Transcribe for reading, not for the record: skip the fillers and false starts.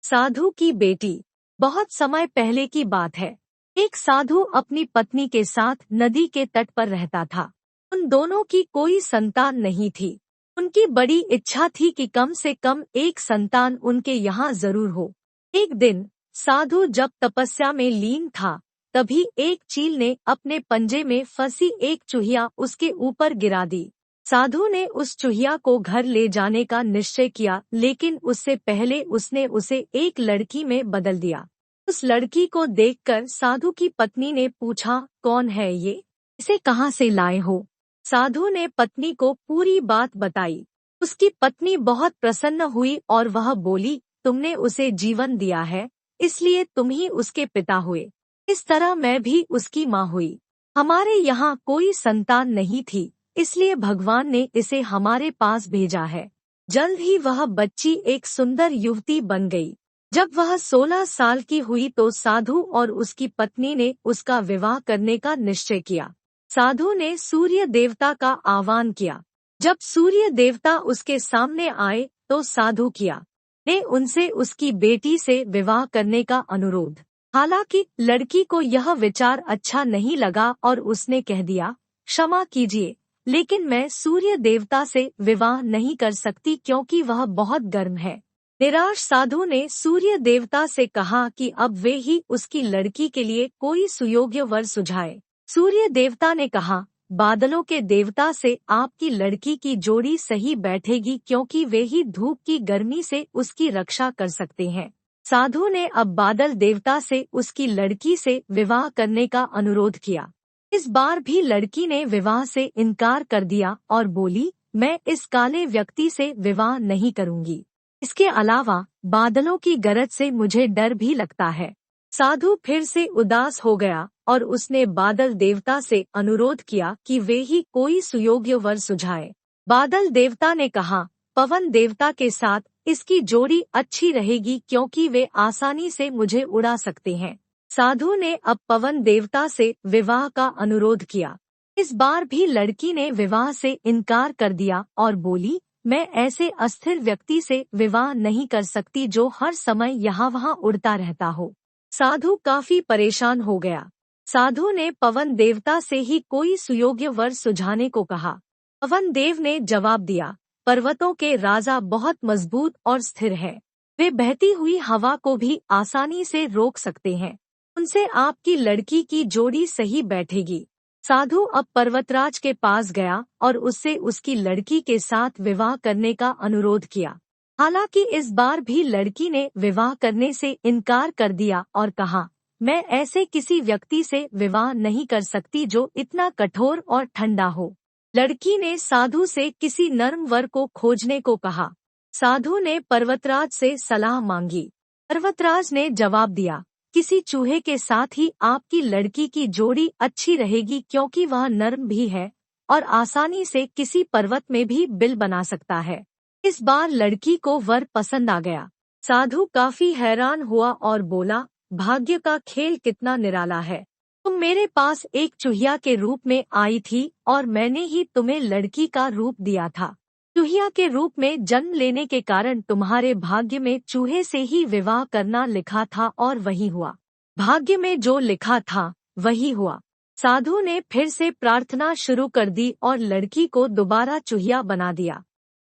साधु की बेटी। बहुत समय पहले की बात है। एक साधु अपनी पत्नी के साथ नदी के तट पर रहता था। उन दोनों की कोई संतान नहीं थी। उनकी बड़ी इच्छा थी कि कम से कम एक संतान उनके यहाँ जरूर हो। एक दिन साधु जब तपस्या में लीन था, तभी एक चील ने अपने पंजे में फंसी एक चूहिया उसके ऊपर गिरा दी। साधु ने उस चूहिया को घर ले जाने का निश्चय किया, लेकिन उससे पहले उसने उसे एक लड़की में बदल दिया। उस लड़की को देखकर साधु की पत्नी ने पूछा, कौन है ये? इसे कहाँ से लाए हो? साधु ने पत्नी को पूरी बात बताई। उसकी पत्नी बहुत प्रसन्न हुई और वह बोली, तुमने उसे जीवन दिया है, इसलिए तुम ही उसके पिता हुए। इस तरह मैं भी उसकी माँ हुई। हमारे यहाँ कोई संतान नहीं थी, इसलिए भगवान ने इसे हमारे पास भेजा है। जल्द ही वह बच्ची एक सुंदर युवती बन गई। जब वह 16 साल की हुई तो साधु और उसकी पत्नी ने उसका विवाह करने का निश्चय किया। साधु ने सूर्य देवता का आह्वान किया। जब सूर्य देवता उसके सामने आए तो साधु किया ने उनसे उसकी बेटी से विवाह करने का अनुरोध। हालांकि लड़की को यह विचार अच्छा नहीं लगा और उसने कह दिया, क्षमा कीजिए, लेकिन मैं सूर्य देवता से विवाह नहीं कर सकती क्योंकि वह बहुत गर्म है। निराश साधु ने सूर्य देवता से कहा कि अब वे ही उसकी लड़की के लिए कोई सुयोग्य वर सुझाए। सूर्य देवता ने कहा, बादलों के देवता से आपकी लड़की की जोड़ी सही बैठेगी क्योंकि वे ही धूप की गर्मी से उसकी रक्षा कर सकते हैं। साधु ने अब बादल देवता से उसकी लड़की से विवाह करने का अनुरोध किया। इस बार भी लड़की ने विवाह से इनकार कर दिया और बोली, मैं इस काले व्यक्ति से विवाह नहीं करूंगी। इसके अलावा बादलों की गरज से मुझे डर भी लगता है। साधु फिर से उदास हो गया और उसने बादल देवता से अनुरोध किया कि वे ही कोई सुयोग्य वर सुझाए। बादल देवता ने कहा, पवन देवता के साथ इसकी जोड़ी अच्छी रहेगी क्योंकि वे आसानी से मुझे उड़ा सकते हैं। साधु ने अब पवन देवता से विवाह का अनुरोध किया। इस बार भी लड़की ने विवाह से इनकार कर दिया और बोली, मैं ऐसे अस्थिर व्यक्ति से विवाह नहीं कर सकती जो हर समय यहाँ वहाँ उड़ता रहता हो। साधु काफी परेशान हो गया। साधु ने पवन देवता से ही कोई सुयोग्य वर सुझाने को कहा। पवन देव ने जवाब दिया, पर्वतों के राजा बहुत मजबूत और स्थिर है। वे बहती हुई हवा को भी आसानी से रोक सकते हैं। उनसे आपकी लड़की की जोड़ी सही बैठेगी। साधु अब पर्वतराज के पास गया और उससे उसकी लड़की के साथ विवाह करने का अनुरोध किया। हालांकि इस बार भी लड़की ने विवाह करने से इनकार कर दिया और कहा, मैं ऐसे किसी व्यक्ति से विवाह नहीं कर सकती जो इतना कठोर और ठंडा हो। लड़की ने साधु से किसी नर्म वर को खोजने को कहा। साधु ने पर्वतराज से सलाह मांगी। पर्वतराज ने जवाब दिया, किसी चूहे के साथ ही आपकी लड़की की जोड़ी अच्छी रहेगी क्योंकि वह नर्म भी है और आसानी से किसी पर्वत में भी बिल बना सकता है। इस बार लड़की को वर पसंद आ गया। साधु काफी हैरान हुआ और बोला, भाग्य का खेल कितना निराला है। तुम मेरे पास एक चूहिया के रूप में आई थी और मैंने ही तुम्हें लड़की का रूप दिया था। चूहिया के रूप में जन्म लेने के कारण तुम्हारे भाग्य में चूहे से ही विवाह करना लिखा था और वही हुआ। भाग्य में जो लिखा था वही हुआ। साधु ने फिर से प्रार्थना शुरू कर दी और लड़की को दोबारा चूहिया बना दिया।